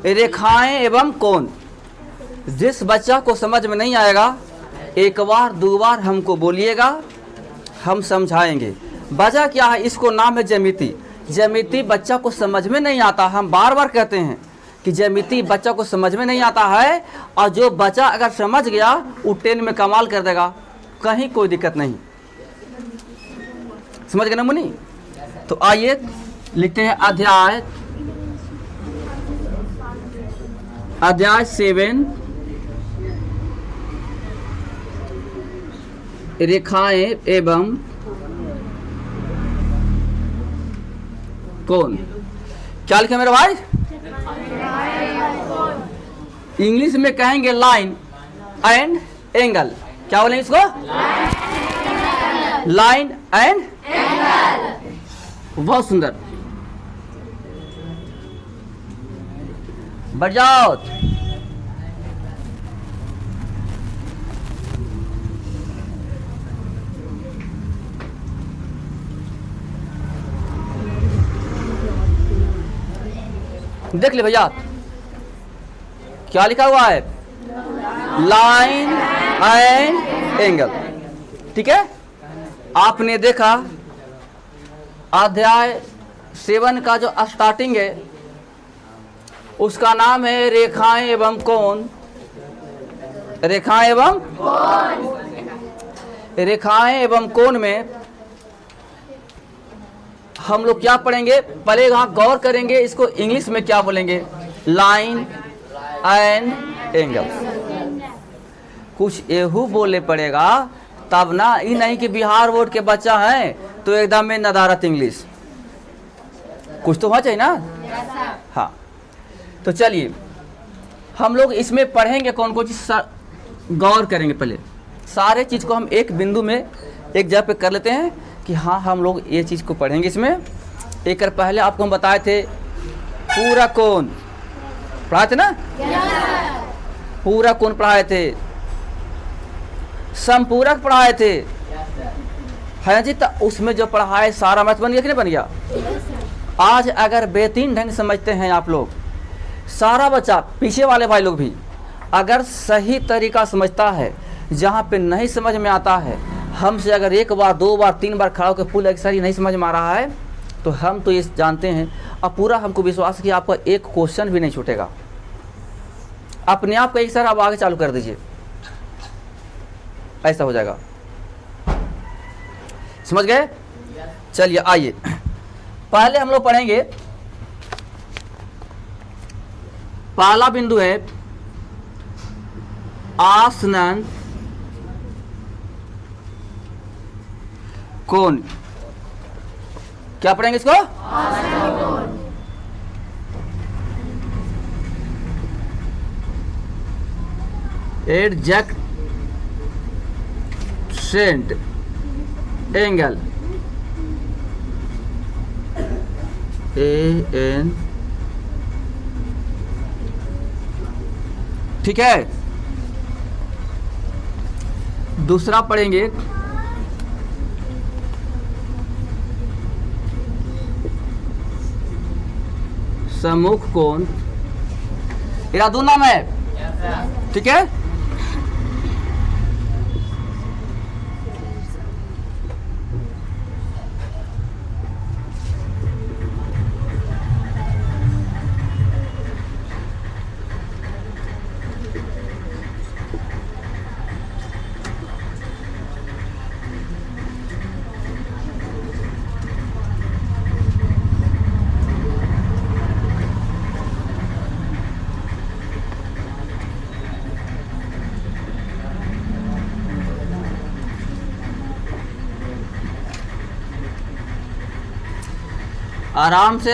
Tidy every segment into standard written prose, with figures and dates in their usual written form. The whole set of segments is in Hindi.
रेखाएं एवं कोण। जिस बच्चा को समझ में नहीं आएगा एक बार दो बार हमको बोलिएगा, हम समझाएंगे। वजह क्या है, इसको नाम है ज्यामिति। ज्यामिति बच्चा को समझ में नहीं आता, हम बार बार कहते हैं कि ज्यामिति बच्चा को समझ में नहीं आता है, और जो बच्चा अगर समझ गया वो 10 में कमाल कर देगा, कहीं कोई दिक्कत नहीं। समझ गए ना मुनि? तो आइए लिखते हैं अध्याय 7 रेखाएं एवं कोण। क्या लिखे मेरे भाई? इंग्लिश में कहेंगे लाइन एंड एंगल। क्या बोलेंगे इसको? Line and angle. बहुत सुंदर, बढ़ जाओ। देख ले भैया, क्या लिखा हुआ है? Line and angle. ठीक है, आपने देखा अध्याय 7 का जो स्टार्टिंग है उसका नाम है रेखाएं एवं कोण। रेखाएं एवं कोण। रेखाएं एवं कोण में हम लोग क्या पढ़ेंगे? पहले यहाँ गौर करेंगे इसको इंग्लिश में क्या बोलेंगे? Line and angle. कुछ एहू बोलने पड़ेगा तब ना, ये नहीं कि बिहार बोर्ड के बच्चा है तो एकदम में नदारत इंग्लिश, कुछ तो होना चाहिए ना। हाँ, तो चलिए हम लोग इसमें पढ़ेंगे कौन कौन चीज, गौर करेंगे। पहले सारे चीज को हम एक बिंदु में एक जगह पे कर लेते हैं कि हाँ हम लोग ये चीज को पढ़ेंगे इसमें। एक पहले आपको हम बताए थे पूरा कोण पढ़ाए थे ना, पूरा कोण पढ़ाए थे, समपूरक पढ़ाए थे, है जी। तो उसमें जो पढ़ाए सारा मैथ बन गया कि नहीं बन गया? आज अगर बेहतरीन ढंग समझते हैं आप लोग, सारा बच्चा पीछे वाले भाई लोग भी अगर सही तरीका समझता है, जहाँ पे नहीं समझ में आता है हमसे अगर एक बार दो बार तीन बार खड़ा होकर फुल एक्सर नहीं समझ में आ रहा है तो हम तो ये जानते हैं और पूरा हमको विश्वास है कि आपका एक क्वेश्चन भी नहीं छूटेगा। अपने आप का एक सर आप आगे चालू कर दीजिए, ऐसा हो जाएगा। समझ गए? चलिए आइए, पहले हम लोग पढ़ेंगे, पहला बिंदु है आसनन कोण। क्या पढ़ेंगे इसको? Adjacent angle, AN। ठीक है, दूसरा पढ़ेंगे सम्मुख कोण। इरा दो नाम है, ठीक है। आराम से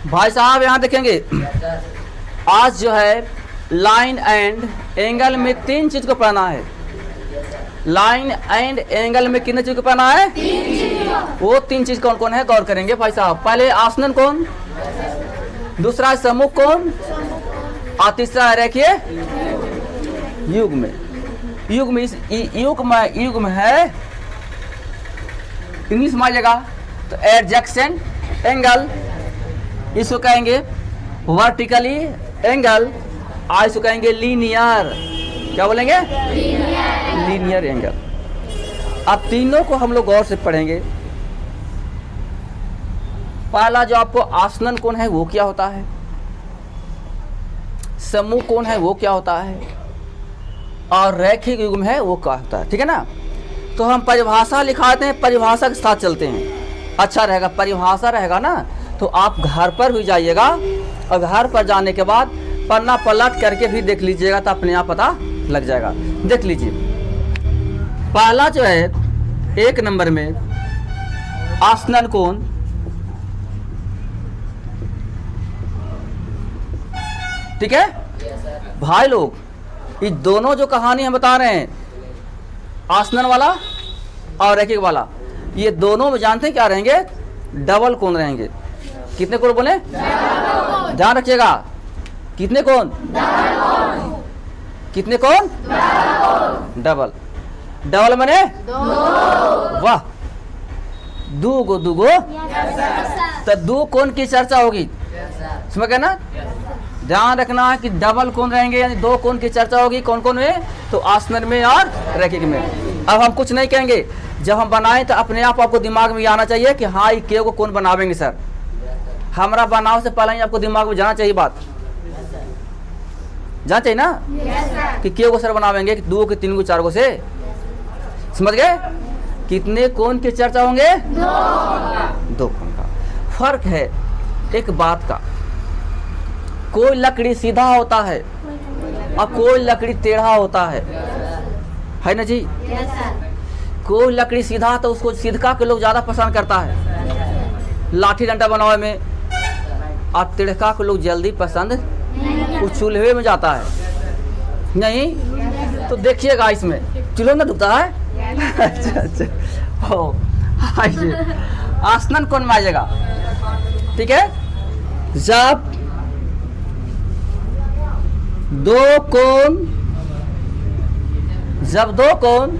भाई साहब यहाँ देखेंगे, आज जो है लाइन एंड एंगल में तीन चीज को पढ़ना है। लाइन एंड एंगल में कितने चीज को पढ़ना है? वो तीन चीज कौन कौन है गौर करेंगे भाई साहब। पहले आसनन कोण, दूसरा सम्मुख कोण, और तीसरा है रेखीय युग्म। युग्म है, इंग्लिश में आ जाएगा तो एडजेसेंट एंगल, इसको कहेंगे वर्टिकली एंगल, और इसको कहेंगे लीनियर। क्या बोलेंगे? Linear angle. अब तीनों को हम लोग गौर से पढ़ेंगे। पहला जो आपको आसनन कोण है वो क्या होता है, समूह कोण है वो क्या होता है, और रैखिक युग्म है वो क्या होता है। ठीक है ना। तो हम परिभाषा लिखाते हैं, परिभाषा के साथ चलते हैं, अच्छा रहेगा। परिभाषा रहेगा ना तो आप घर पर भी जाइएगा और घर पर जाने के बाद पन्ना पलट करके भी देख लीजिएगा तो अपने आप पता लग जाएगा। देख लीजिए, पहला जो है 1 नंबर में आसनन कोण, ठीक है भाई लोग। ये दोनों जो कहानी हम बता रहे हैं, आसनन वाला और रैखिक वाला, ये दोनों में जानते हैं क्या रहेंगे? डबल कोण रहेंगे। कितने कोण बोले? ध्यान रखिएगा, कितने कोण? कितने कोण? डबल। डबल माने वाह, दूगो तो दो कोण की चर्चा होगी, समझ गए ना। ध्यान रखना है कि डबल कोण रहेंगे, यानी 2 कोण की चर्चा होगी। कौन कौन में? तो आसनन में और रैखिक में। अब हम कुछ नहीं कहेंगे, जब हम बनाएं तो अपने आप आपको दिमाग में आना चाहिए कि हाँ ये के को कौन बनावेंगे सर। हमारा बनाव से पहले ही आपको दिमाग में जाना चाहिए, बात जाना चाहिए ना कि के को सर बनावेंगे, कि 2 के 3 को 4 को से, समझ गए। कितने कोण की चर्चा होंगे? 2 कोण का। फर्क है एक बात का, कोई लकड़ी सीधा होता है और कोई लकड़ी टेढ़ा होता है ना जी। कोई लकड़ी सीधा तो उसको सीधका के लोग ज़्यादा पसंद करता है लाठी डंडा बनावे में, और टेढ़का को लोग जल्दी पसंद वो चूल्हे में जाता है। नहीं तो देखिएगा, इसमें चूल्हे में दुखता है। अच्छा ओ आसनन कोण में आ जाएगा, ठीक है। जब 2 कोण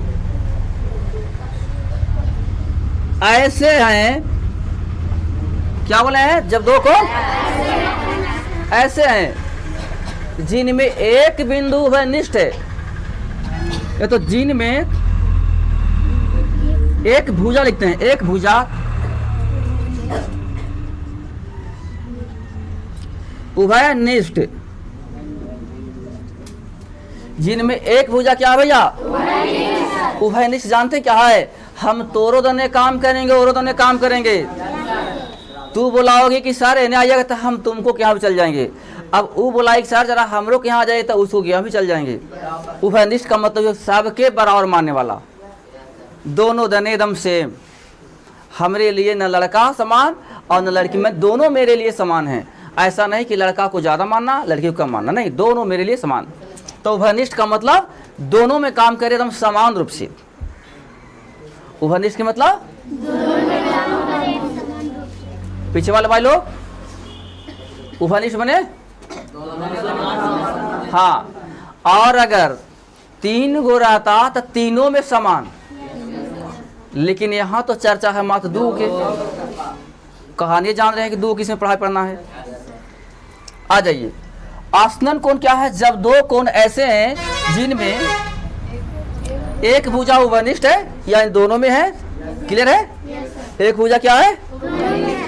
ऐसे हैं, क्या बोले हैं? जब 2 कोण ऐसे हैं जिनमें एक बिंदु वह निष्ठ है, ये तो जिनमें एक भुजा लिखते हैं, एक भुजा उभय निष्ठ, जिनमें एक भुजा क्या भैया? उभय निष्ठ। जानते क्या है? हम तोरो दने काम करेंगे, औरो दने काम करेंगे। तू बुलाओगे कि सर इन्हें आ जाएगा तो हम तुमको क्या भी चल जाएंगे। अब वो बुलाएगी सर जरा हमरो के यहाँ आ जाए तो उसको क्या भी चल जाएंगे। उभय निष्ठ का मतलब सबके बराबर मानने वाला, दोनों दने एकदम सेम। हमरे लिए न लड़का समान और न लड़की, में दोनों मेरे लिए समान हैं। ऐसा नहीं कि लड़का को ज़्यादा मानना लड़की को कम मानना, नहीं, दोनों मेरे लिए समान। तो उभयनिष्ठ का मतलब दोनों में काम करे एकदम समान रूप से। उभयनिष्ठ के मतलब पीछे वाले भाई लोग, उभयनिष्ठ बने हाँ। और अगर 3 गो रहता तो तीनों में समान, लेकिन यहाँ तो चर्चा है मात्र 2 के। कहानी जान रहे हैं कि 2 किसमें पढ़ाई पढ़ना है। आ जाइए, आसनन कोण क्या है? जब 2 कोण ऐसे हैं जिनमें एक भुजा उभयनिष्ठ है, या इन दोनों में है। क्लियर है? एक भुजा क्या है?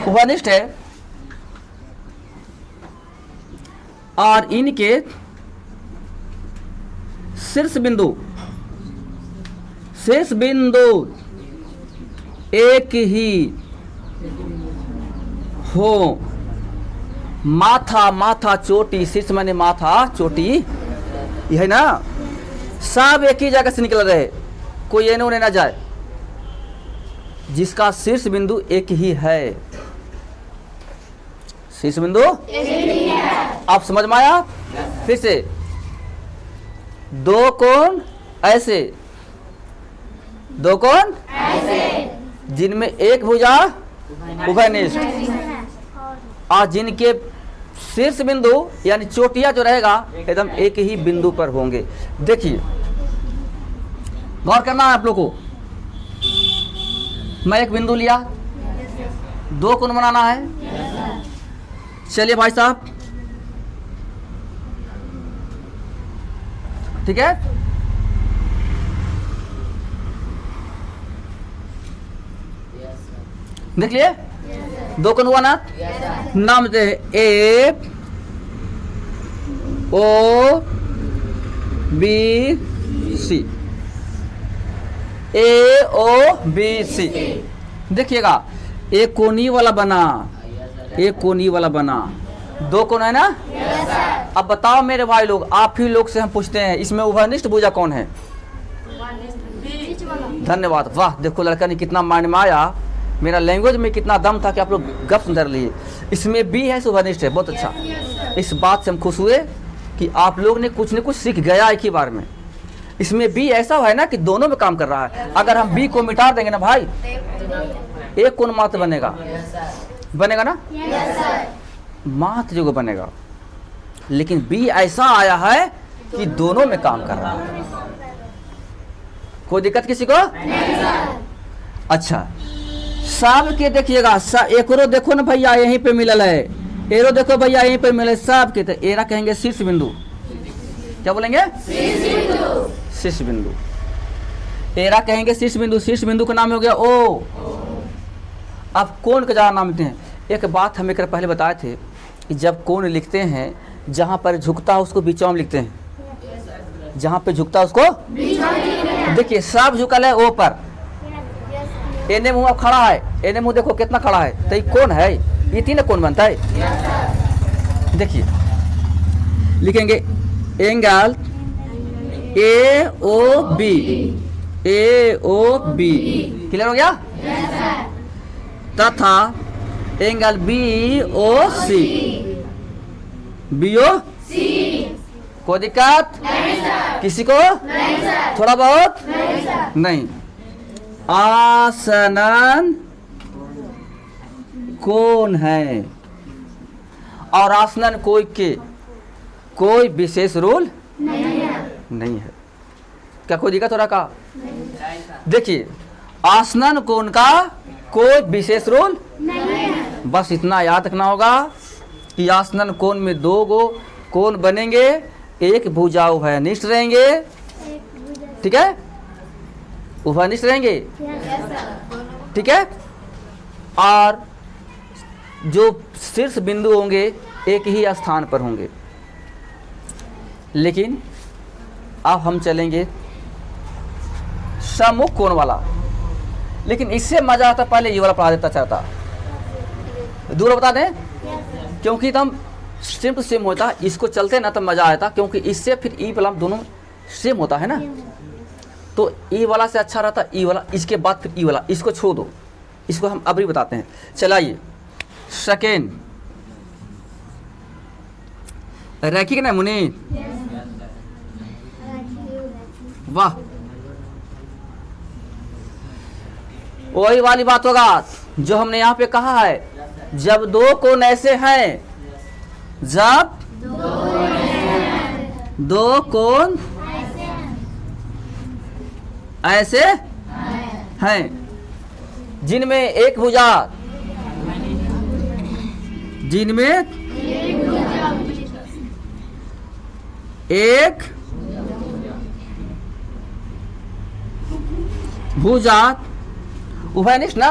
उभयनिष्ठ है, और इनके शीर्ष बिंदु एक ही हो। माथा चोटी, शीर्ष माने माथा, चोटी, यह है ना। सब एक ही जगह से निकल रहे, कोई एने ओने ना जाए, जिसका शीर्ष बिंदु एक ही है। शीर्ष बिंदु आप समझ में आया? फिर से 2 कोण ऐसे, 2 कोण जिनमें एक भुजा उभयनिष्ठ, और जिनके शीर्ष बिंदु यानी चोटियां जो रहेगा एकदम एक ही बिंदु पर होंगे। देखिए गौर करना है आप लोग को, मैं एक बिंदु लिया, दो कोण बनाना है। चलिए भाई साहब, ठीक है, देख लिए दो कोण हुआ ना, नाम दे ए ओ बी सी, ए ओ बी सी। देखिएगा एक कोनी वाला बना, एक कोनी वाला बना, दो कोण है ना। अब बताओ मेरे भाई लोग, आप ही लोग से हम पूछते हैं, इसमें उभयनिष्ठ भुजा कौन है? धन्यवाद, वाह देखो लड़का ने कितना माइंड में आया, मेरा लैंग्वेज में कितना दम था कि आप लोग गप सुंदर लिए। इसमें बी है, उभयनिष्ठ है, बहुत अच्छा। इस बात से हम खुश हुए कि आप लोग ने कुछ न कुछ सीख गया एक ही बार में। इसमें बी ऐसा है ना कि दोनों में काम कर रहा है। अगर हम बी को मिटा देंगे ना भाई, एक कोण मात्र बनेगा, बनेगा ना, मात्र जो बनेगा। लेकिन बी ऐसा आया है कि दोनों में काम कर रहा है। कोई दिक्कत किसी को? अच्छा, सब के देखिएगा, एकरो देखो ना भैया यहीं पे मिलल है, एरो देखो भैया यहीं पे मिले, सब के तो एरा कहेंगे शीर्ष बिंदु। क्या बोलेंगे? शीर्ष बिंदु। एरा कहेंगे शीर्ष बिंदु। शीर्ष बिंदु का नाम हो गया ओ। अब कोण का ज्यादा नाम लिखते हैं। एक बात हम एक पहले बताए थे कि जब कोण लिखते हैं, जहां पर झुकता है उसको बीचों में लिखते हैं, जहां पे झुकता है उसको। देखिए सब झुकल है ओ पर, एने मुंह अब खड़ा है, एने मुंह देखो कितना खड़ा है, तो ये कौन है? ये तीन कौन बनता है। देखिए लिखेंगे angle A O B, A O B, clear हो गया? तथा angle B O C, B O C. कोई दिक्कत किसी को? थोड़ा बहुत नहीं। आसनन कोण है, और आसनन कोई के कोई विशेष रूल नहीं है। क्या कोई दिक्कत हो रहा का? देखिए आसनन कोण का कोई विशेष रूल नहीं है। बस इतना याद रखना होगा कि आसनन कोण में दो गो कोण बनेंगे, एक भुजा उभयनिष्ठ रहेंगे, ठीक है, उभयनिष्ठ रहेंगे, ठीक है, और जो शीर्ष बिंदु होंगे एक ही स्थान पर होंगे। लेकिन अब हम चलेंगे सम्मुख कोण वाला, लेकिन इससे मजा आता पहले ये वाला पढ़ा देता चाहता, दूर बता दें, क्योंकि तब सेम टू सेम होता, इसको चलते ना तब मजा आता, क्योंकि इससे फिर ई वाला दोनों सेम होता है ना, तो ई वाला से अच्छा रहता ई वाला, इसके बाद फिर ई वाला, इसको छोड़ दो, इसको हम अभी बताते हैं। चलाइए सेकेंड, रैखिक ना मुनि, वाह, वही वाली बात होगा जो हमने यहाँ पे कहा है, जब दो कोण ऐसे हैं, जब दो कोण ऐसे हैं जिनमें एक भुजा, जिनमें एक भुजा उभयनिष्ठ ना,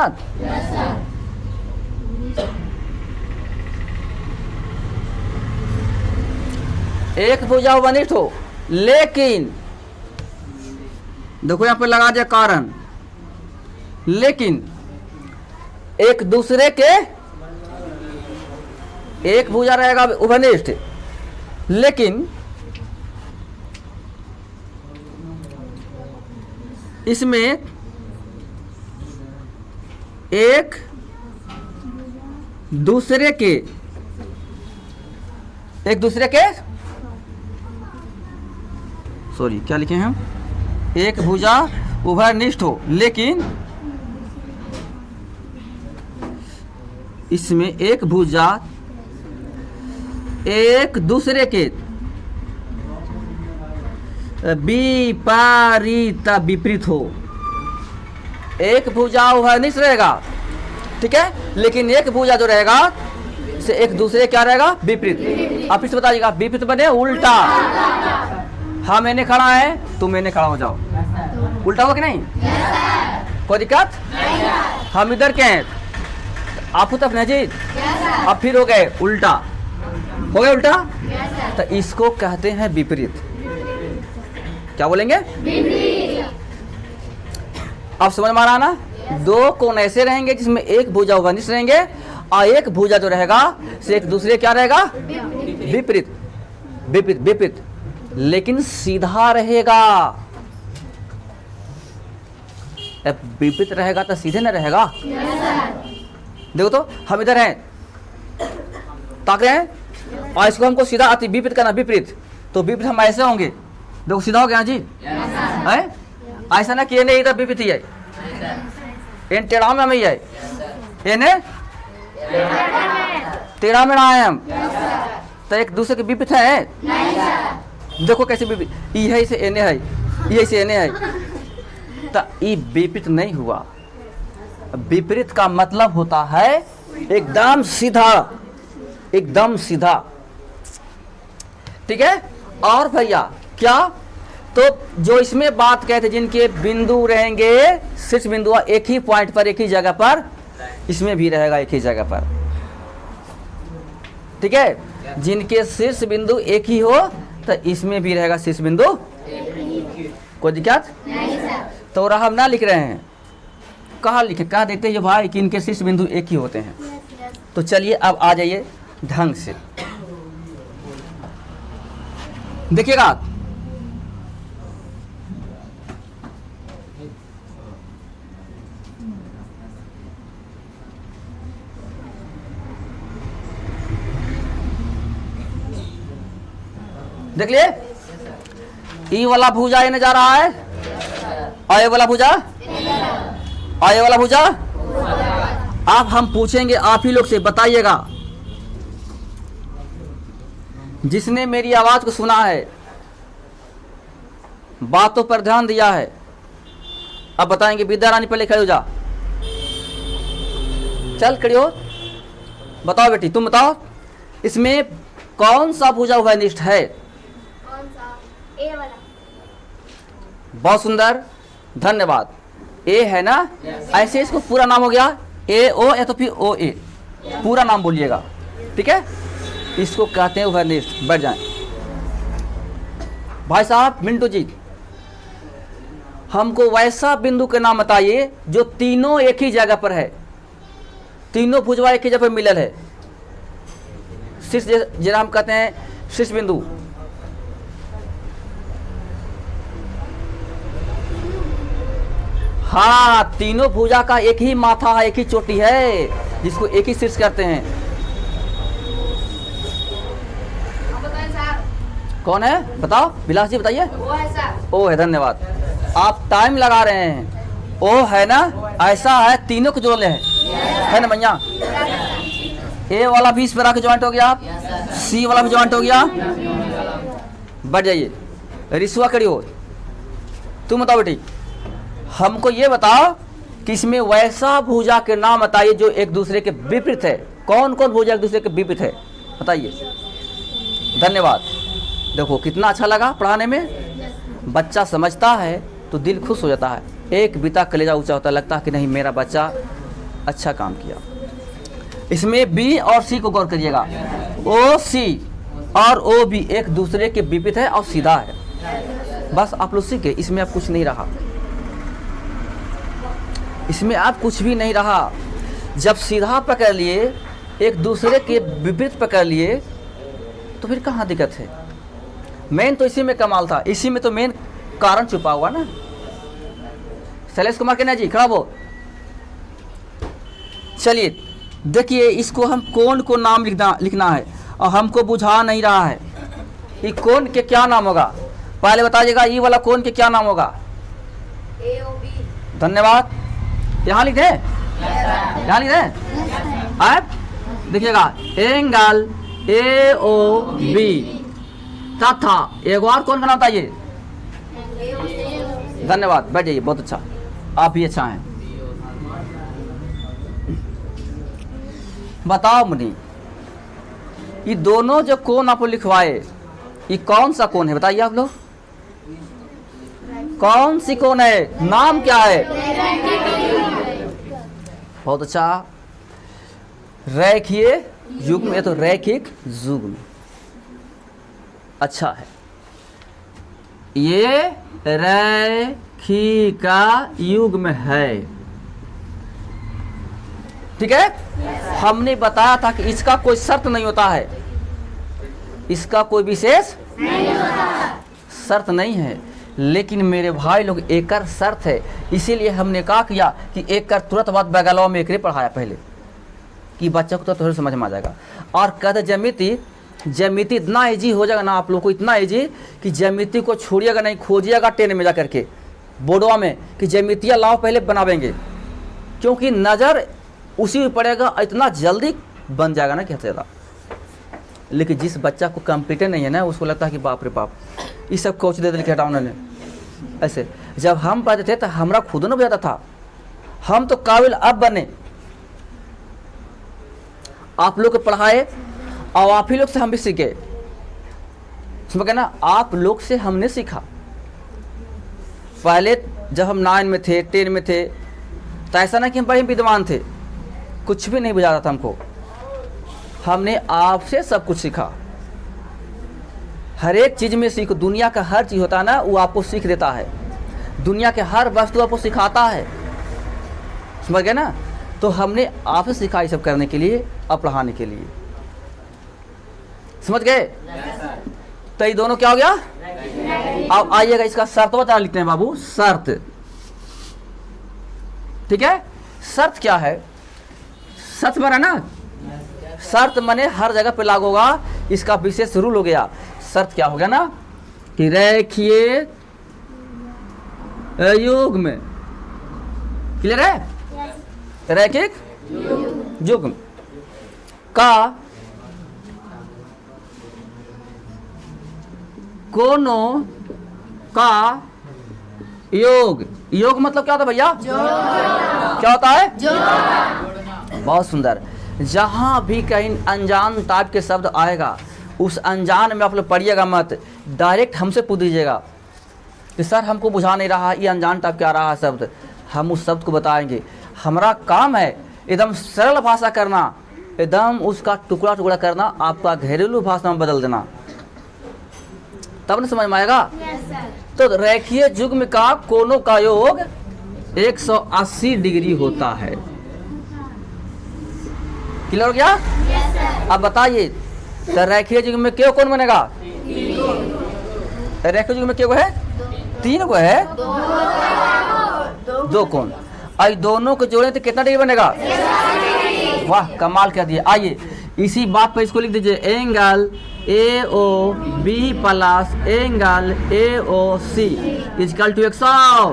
एक भुजा उभयनिष्ठ हो, लेकिन देखो यहां पे लगा दिया कारण, लेकिन एक दूसरे के, एक भुजा रहेगा उभयनिष्ठ, लेकिन इसमें एक दूसरे के, एक दूसरे के, सॉरी क्या लिखे हैं हम, एक भुजा उभयनिष्ठ हो, लेकिन इसमें एक भुजा एक दूसरे के विपरीत विपरीत हो। एक भुजा वनिष्ठ रहेगा, ठीक है, लेकिन एक भुजा जो रहेगा से एक दूसरे क्या रहेगा विपरीत। आप इसे बताइएगा, विपरीत बने उल्टा। हाँ मैंने खड़ा है, तुम मैंने खड़ा हो जाओ, उल्टा हो कि नहीं? कोई दिक्कत? हम इधर के हैं, आप हो तब नजीद, अब फिर हो गए उल्टा, हो गए उल्टा, तो इसको कहते हैं विपरीत। क्या बोलेंगे? अब समझ में आ रहा ना? दो कोण ऐसे रहेंगे जिसमें एक भुजा वनिष्ठ रहेंगे और एक भुजा जो रहेगा से एक दूसरे क्या रहेगा विपरीत विपरीत विपरीत, लेकिन सीधा रहेगा। विपरीत रहेगा तो सीधे न रहेगा। देखो तो हम इधर हैं, ताक रहे हैं और इसको हमको सीधा आती विपरीत करना, विपरीत, तो विपरीत हम ऐसे होंगे। देखो सीधा हो गया जी, है ऐसा ना कि नहीं इधर विपरीत ही है, इन टेढ़ा में हम ही है, इन्हें टेढ़ा में ना है हम, तो एक दूसरे के विपरीत है। देखो कैसे विपरीत, ई है इसे एने है, ये इसे एने है, तो ई विपरीत नहीं हुआ। विपरीत का मतलब होता है एकदम सीधा, एकदम सीधा, ठीक है। और भैया क्या, तो जो इसमें बात कहते जिनके बिंदु रहेंगे शीर्ष बिंदु एक ही पॉइंट पर एक ही जगह पर, इसमें भी रहेगा एक ही जगह पर, ठीक है। जिनके शीर्ष बिंदु एक ही हो तो इसमें भी रहेगा शीर्ष बिंदु। कोई दिक्कत? तो हम ना लिख रहे हैं, कहाँ लिखे, कहा देते हैं भाई कि इनके शीर्ष बिंदु एक ही होते हैं। तो चलिए अब आ जाइए ढंग से देखिएगा। देख लिए, ई वाला भुजा ये जा रहा है, और ये वाला भुजा, और ये वाला भुजा। अब हम पूछेंगे आप ही लोग से, बताइएगा जिसने मेरी आवाज को सुना है, बातों पर ध्यान दिया है, अब बताएंगे। विद्या रानी पहले खड़े हो जा, चल खड़ी हो, बताओ बेटी, तुम बताओ इसमें कौन सा भुजा वनिष्ठ है? ए वाला। बहुत सुंदर, धन्यवाद। ए है ना, ऐसे इसको पूरा नाम हो गया ए ओ, या तो फिर ओ ए, पूरा नाम बोलिएगा, ठीक है। इसको कहते हैं वनिष्ठ। बैठ जाएं भाई साहब। मिंटू जी, हमको वैसा बिंदु के नाम बताइए जो तीनों एक ही जगह पर है, तीनों भुजवा एक ही जगह पर मिलल है, शीर्ष जिन्हें हम कहते हैं शीर्ष बिंदु। हाँ, तीनों भुजा का एक ही माथा है, एक ही चोटी है, जिसको एक ही शीर्ष करते हैं। कौन है बताओ? विलास जी बताइए। वो है सर। ओ है, धन्यवाद। आप टाइम लगा रहे हैं। ओ है ना, ऐसा है, तीनों को जोड़ ले है ना भैया। ए वाला भी इस पर आके ज्वाइंट हो गया, सी वाला भी ज्वाइंट हो गया। बढ़ जाइए, रिश्वा खड़ी हो। तुम बताओ बेटी, हमको ये बताओ कि इसमें वैसा भुजा के नाम बताइए जो एक दूसरे के विपरीत है। कौन कौन भुजा एक दूसरे के विपरीत है, बताइए। धन्यवाद। देखो कितना अच्छा लगा पढ़ाने में, बच्चा समझता है तो दिल खुश हो जाता है, एक बीता कलेजा ऊंचा होता है, लगता है कि नहीं मेरा बच्चा अच्छा काम किया। इसमें बी और सी को गौर करिएगा, ओ सी और ओ बी एक दूसरे के विपरीत है और सीधा है। बस आप लोग सीखे, इसमें अब कुछ नहीं रहा, इसमें आप कुछ भी नहीं रहा। जब सीधा पकड़ लिए, एक दूसरे के विपरीत पकड़ लिए, तो फिर कहाँ दिक्कत है? मेन तो इसी में कमाल था, इसी में तो मेन कारण छुपा हुआ ना। शैलेश कुमार के ना जी खड़ा हो। चलिए देखिए, इसको हम कोण को नाम लिखना है और हमको बुझा नहीं रहा है। ये कोण के क्या नाम होगा पहले बताइएगा। ये वाला कोण के क्या नाम होगा? AOB। धन्यवाद। यहाँ लिख दें, यहाँ लिख दें। आप देखिएगा, एंगल AOB तथा एक और कौन का नाम था ये? धन्यवाद, बैठ जाइए, बहुत अच्छा, आप भी अच्छा हैं। बताओ मुनि, ये दोनों जो कोण आपको लिखवाए, ये कौन सा कोण है बताइए आप लोग? कौन सी कोण है, नाम क्या है? बहुत अच्छा, रेखीय युग्म, ये तो रैखिक युग्म, अच्छा है। ये रैखिका युग्म है, ठीक है। हमने बताया था कि इसका कोई शर्त नहीं होता है, इसका कोई विशेष शर्त नहीं है, लेकिन मेरे भाई लोग एकर शर्त है। इसीलिए हमने कहा किया कि एकर तुरंत बाद बैगलवा में एकरे पढ़ाया पहले, कि बच्चा को तो थोड़ा समझ में आ जाएगा। और कहते ज्यामिति, ज्यामिति इतना ईजी हो जाएगा ना आप लोग को, इतना ईजी कि ज्यामिति को छोड़िएगा नहीं, खोजिएगा 10 में जा करके बोर्डवा में कि ज्यामितियाँ लाओ पहले बनावेंगे, क्योंकि नज़र उसी में पड़ेगा, इतना जल्दी बन जाएगा ना कि ज़्यादा। लेकिन जिस बच्चा को कंप्यूटर नहीं है ना, उसको लगता है कि बाप रे बाप ये सब कोच दे दिल हटाओ उन्होंने। ऐसे जब हम पढ़ते थे तो हमारा खुद न बुझाता था, हम तो काबिल अब बने, आप लोग को पढ़ाए और आप ही लोग से हम भी सीखे, समझ गए ना, आप लोग से हमने सीखा। पहले जब हम 9 में थे, 10 में थे, तो ऐसा ना कि हम बड़े विद्वान थे, कुछ भी नहीं बुझाता था हमको, हमने आपसे सब कुछ सीखा। हर एक चीज़ में सीखो, दुनिया का हर चीज़ होता है ना, वो आपको सीख देता है, दुनिया के हर वस्तु आपको सिखाता है, समझ गए ना। तो हमने आपसे सीखा ये सब करने के लिए और पढ़ाने के लिए, समझ गए। तो ये दोनों क्या हो गया? अब आइएगा इसका शर्त बता लिखते हैं बाबू, शर्त, ठीक है। शर्त क्या है? शर्त बना ना, शर्त माने हर जगह पे लागू होगा, इसका विशेष रूल हो गया। शर्त क्या हो गया ना कि रेखीय युग्म, क्लियर है? रैखिक युग्म का कोनों का योग, योग मतलब क्या होता है भैया? क्या होता है? बहुत सुंदर। जहां भी कहीं अनजान टाइप के शब्द आएगा, उस अनजान में आप लोग पढ़िएगा मत, डायरेक्ट हमसे पूछ दीजिएगा कि सर हमको बुझा नहीं रहा, ये अनजान टाइप क्या रहा शब्द, हम उस शब्द को बताएंगे। हमारा काम है एकदम सरल भाषा करना, एकदम उसका टुकड़ा टुकड़ा करना, आपका घरेलू भाषा में बदल देना, तब न समझ में आएगा। तो रेखीय युग्म का कोनों का योग 180 डिग्री होता है, क्लियर हो गया? अब बताइए, तो रेखीय युग्म में क्यों कोण बनेगा? रेखीय युग्म में क्यों है? 3 को है, 2 कोण, और दोनों को जोड़े तो कितना डिग्री बनेगा? वाह, कमाल कर दिया। आइए इसी बात पर इसको लिख दीजिए, angle AOB plus angle AOC equal to 180।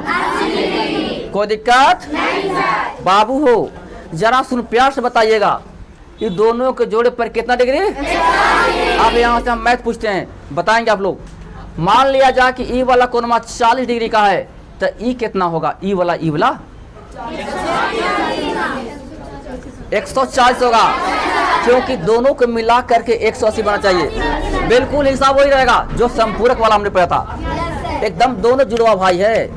कोई दिक्कत बाबू हो? जरा सुन प्यार से बताइएगा, ये दोनों के जोड़े पर कितना डिग्री? अब यहाँ से हम मैथ पूछते हैं, बताएंगे आप लोग। मान लिया जाए कि ई वाला कोण 40 डिग्री का है, तो ई कितना होगा? ई वाला 140 होगा, क्योंकि दोनों को मिला करके 180 बनना चाहिए। बिल्कुल हिसाब वही रहेगा जो संपूरक वाला हमने पढ़ा था, एकदम दोनों जुड़वा भाई है।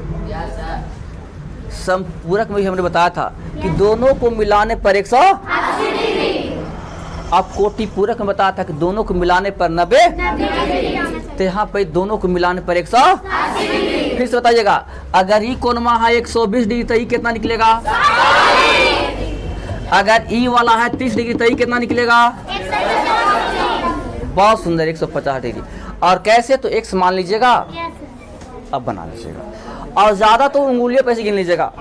संपूरक में भी हमने बताया था कि दोनों को मिलाने पर 180 डिग्री। अब कोटि पूरक में बताया था कि दोनों को मिलाने पर 90, तो यहाँ पे दोनों को मिलाने पर 180 डिग्री। फिर से बताइएगा, अगर ई कोण है 120 डिग्री तो ई कितना निकलेगा? अगर ई वाला है 30 डिग्री तो ई कितना निकलेगा? बहुत सुंदर, 150 डिग्री। और कैसे? तो x मान लीजिएगा, अब बना लीजिएगा, और ज्यादा तो उंगलियों पे से गिन लीजिएगा।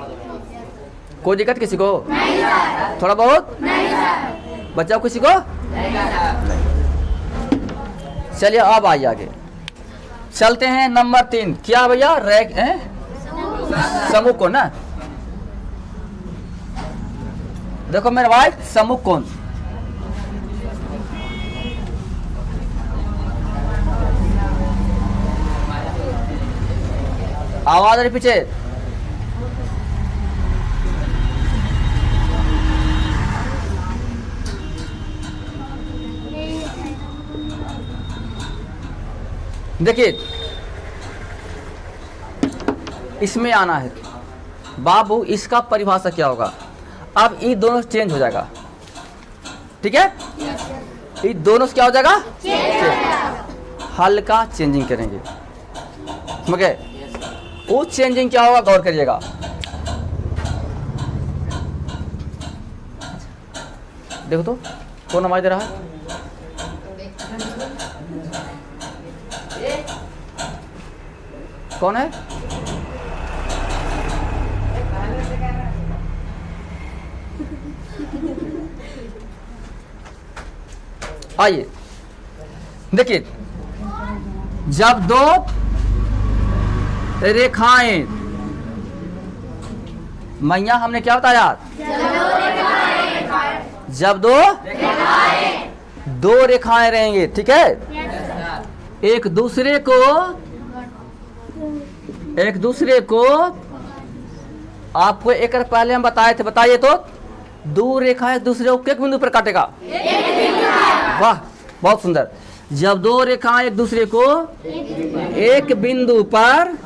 कोई दिक्कत किसी को? थोड़ा बहुत बच्चा किसी को? चलिए अब आइए आगे चलते हैं। नंबर 3 क्या भैया? रैक समूह कोण ना, देखो मेरे भाई, समूह कोण आवाज आ रही पीछे? देखिए इसमें आना है बाबू, इसका परिभाषा क्या होगा? अब ये दोनों चेंज हो जाएगा, ठीक है? ये दोनों से क्या हो जाएगा? हल्का चेंजिंग करेंगे, ओके? वो चेंजिंग क्या होगा गौर करिएगा। देखो तो कौन आवाज दे रहा है? कौन है? आइए देखिए, जब दो रेखाएं, मैया हमने क्या बताया? जब दो रेखाएं रहेंगे, ठीक है? एक दूसरे को आपको एक पहले हम बताए थे, बताइए तो। दो रेखा एक दूसरे को किस बिंदु पर काटेगा? वाह, बहुत सुंदर। जब दो रेखाएं एक दूसरे को एक बिंदु पर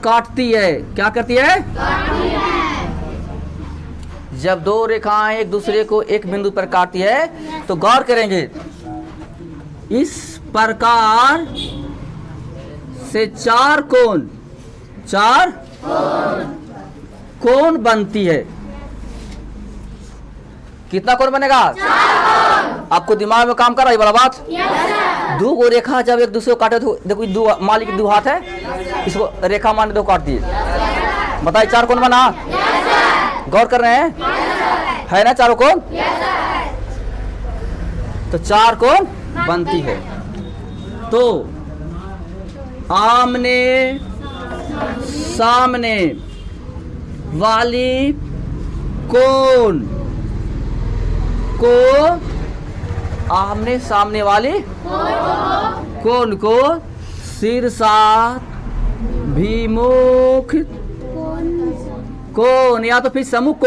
काटती है, क्या करती है? जब दो रेखाएं एक दूसरे को एक बिंदु पर काटती है तो गौर करेंगे, इस प्रकार से चार कोण बनती है। कितना कोण बनेगा? आपको दिमाग में काम कर रहा है बड़ा बात? दो गो रेखा जब एक दूसरे को काटे तो देखो, दो मालिक दो हाथ है, इसको रेखा मान दो काट दिए, बताइए चार कोण बना? गौर कर रहे हैं? है ना चारों कोण? तो चार कोण बनती है। तो आमने सामने वाली कोण को, आमने सामने वाली कोण को शीर्षाभिमुख कोण या तो फिर सम्मुख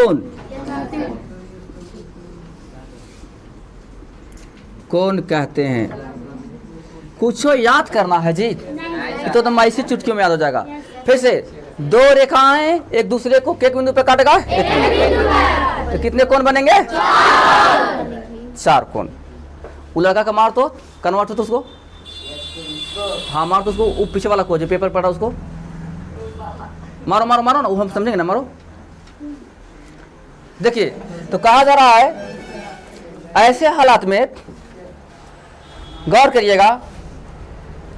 कोण कहते हैं। कुछ याद करना है जी, तो मैं इसी चुटकियों में याद हो जाएगा। फिर से, दो रेखाएं एक दूसरे को किस बिंदु पर काटेगा? तो कितने कोण बनेंगे? चार कोण। वो लड़का का मार तो कन्वर्ट हो तो उसको, हाँ मार तो उसको, वो पीछे वाला को जो पेपर पढ़ा उसको मारो मारो मारो ना, वो हम समझेंगे ना, मारो। देखिए तो कहा जा रहा है ऐसे हालात में गौर करिएगा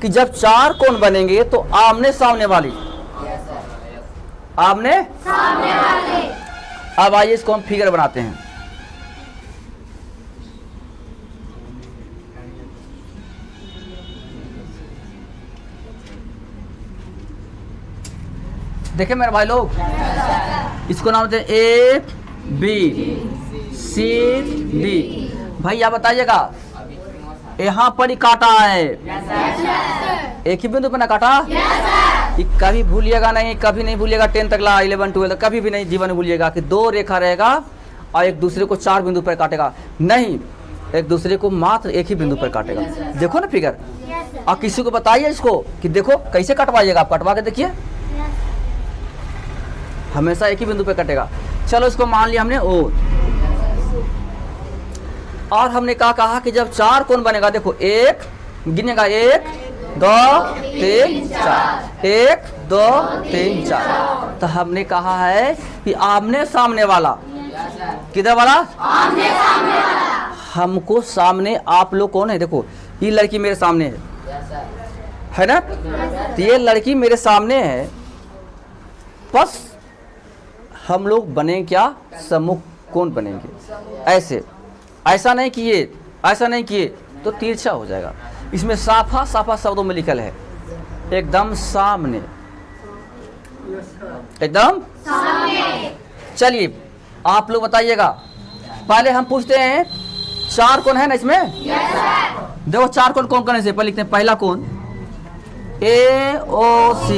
कि जब चार कोण बनेंगे तो आमने सामने वाली, अब आइए इसको हम फिगर बनाते हैं। देखिए मेरे भाई लोग, इसको नाम देते हैं ए बी सी डी। भाई आप बताइएगा, यहाँ पर ही काटा है, एक ही बिंदु पर ना काटा? ये कभी भूलिएगा नहीं, कभी नहीं भूलिएगा, 10 तक ला 11 12 कभी भी नहीं जीवन में भूलिएगा कि दो रेखा रहेगा और एक दूसरे को चार बिंदु पर काटेगा। नहीं, एक दूसरे को मात्र एक ही बिंदु पर काटेगा। देखो ना फिगर, और किसी को बताइए इसको कि देखो कैसे कटवाइएगा, आप कटवा के देखिए, हमेशा एक ही बिंदु पे कटेगा। चलो इसको मान लिया हमने ओ, और हमने कहा कि जब चार कोण बनेगा, देखो एक गिनेगा, 1 2 3 4, 1 2 3 4। तो हमने कहा है कि आमने सामने वाला, किधर वाला? आमने सामने वाला। हमको सामने, आप लोग कौन है? देखो ये लड़की मेरे सामने है ना? तो ये लड़की मेरे सामने है, बस हम लोग बने क्या? सम्मुख कोण बनेंगे। ऐसा नहीं किए, ऐसा नहीं किए तो तिरछा हो जाएगा। इसमें साफा साफा शब्दों में लिखल है, एकदम सामने, एकदम सामने। चलिए आप लोग बताइएगा, पहले हम पूछते हैं चार कोण है ना इसमें? देखो चार कोण कौन कौन से पहले लिखते हैं। पहला कोण AOC।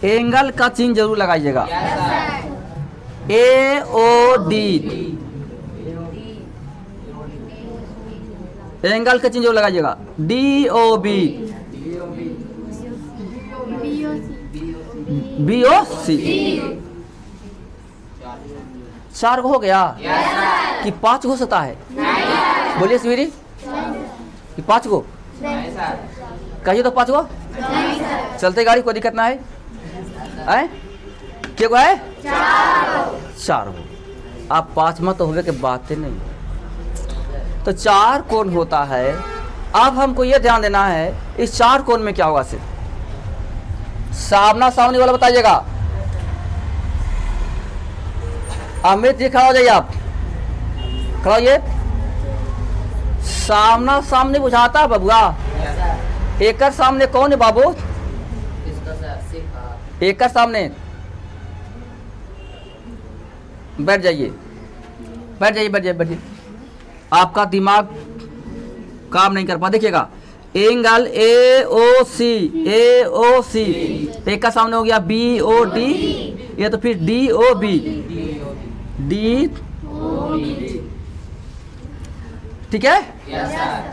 एंगल का चिन्ह जरूर लगाइएगा। AOD। एंगल का चिन्ह जरूर लगाइएगा। DOB। BOC। 4 को हो गया कि 5 हो सकता है? बोलिए सवेरी कि 5 को कहिए तो 5 को चलते गाड़ी, कोई दिक्कत ना है। क्या को है? 4 हो। आप 5 मत होवे के बातें नहीं। तो 4 कोण होता है। अब हमको ये ध्यान देना है इस 4 कोण में क्या होगा। सिर्फ सामना सामने वाला बताइएगा। अमित जी खड़ा हो जाइए, आप खड़ा होइए। सामना सामने बुझाता है बबुआ। एकर सामने कौन है बाबू? एकर सामने बैठ जाइए, बैठ जाइए, बैठ जाइए, बैठ जाइए। आपका दिमाग काम नहीं कर पा। देखिएगा एंगल AOC। AOC एक का सामने हो गया BOD, ये तो फिर DOB। ठीक है,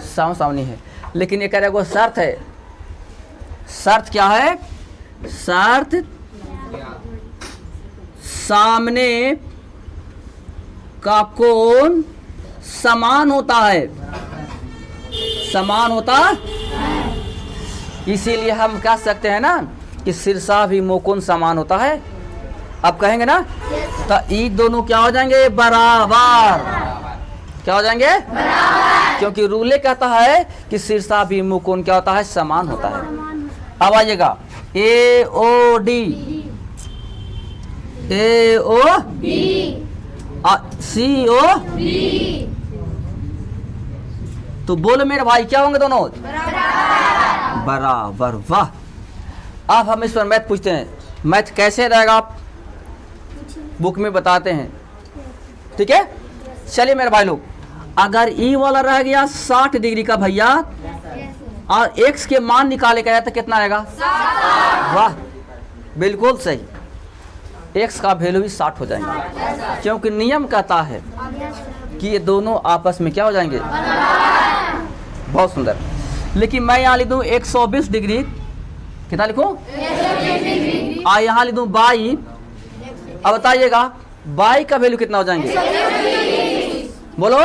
सामने है। लेकिन ये कह रहा है वो शर्त है। शर्त क्या है? शर्त सामने का कोण समान होता है। समान होता, इसीलिए हम कह सकते हैं ना कि शीर्षाभिमुख समान होता है। अब कहेंगे ना तो ये दोनों क्या हो जाएंगे? बराबर। क्या हो जाएंगे? बराबर। क्योंकि रूले कहता है कि शीर्षाभिमुख क्या होता है? समान होता है। अब आइएगा AOD। AOB। COB। तो बोलो मेरे भाई क्या होंगे दोनों? बराबर। वाह। अब हम इस पर मैथ पूछते हैं। मैथ कैसे रहेगा आप बुक में बताते हैं। ठीक है, चलिए मेरे भाई लोग, अगर ई वाला रह गया 60 डिग्री का भैया और x के मान निकाले गया तो कितना आएगा? वाह, बिल्कुल सही। x का वैल्यू भी 60 हो जाएंगे, क्योंकि नियम कहता है कि ये दोनों आपस में क्या हो जाएंगे? बहुत सुंदर। लेकिन मैं यहाँ लिख दूँ 120 डिग्री, कितना लिखूं? यहाँ लिख दूँ 22। अब बताइएगा y का वैल्यू कितना हो जाएंगे? बोलो।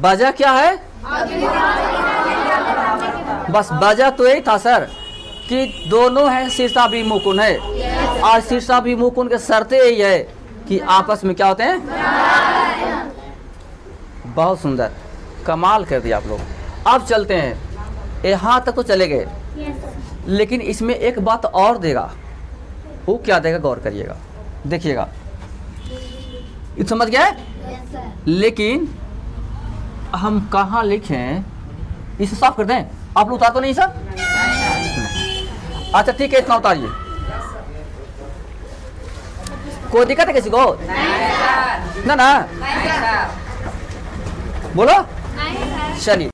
वजह क्या है? बस वजह तो यही था सर कि दोनों है शीर्षाभिमुख है, और शीर्षाभिमुख के शर्तें यही है कि आपस में क्या होते हैं? बहुत सुंदर, कमाल कर दिया आप लोग। अब चलते हैं, यहाँ तक तो चले गए, लेकिन इसमें एक बात और देगा। वो क्या देगा? गौर करिएगा, देखिएगा। ये समझ गए? लेकिन हम कहाँ लिखें? इसे साफ कर दें। आप लोग उतार तो नहीं सर? अच्छा ठीक है, इतना उतारिए। कोई दिक्कत है किसी को? ना ना, बोलो। चलिए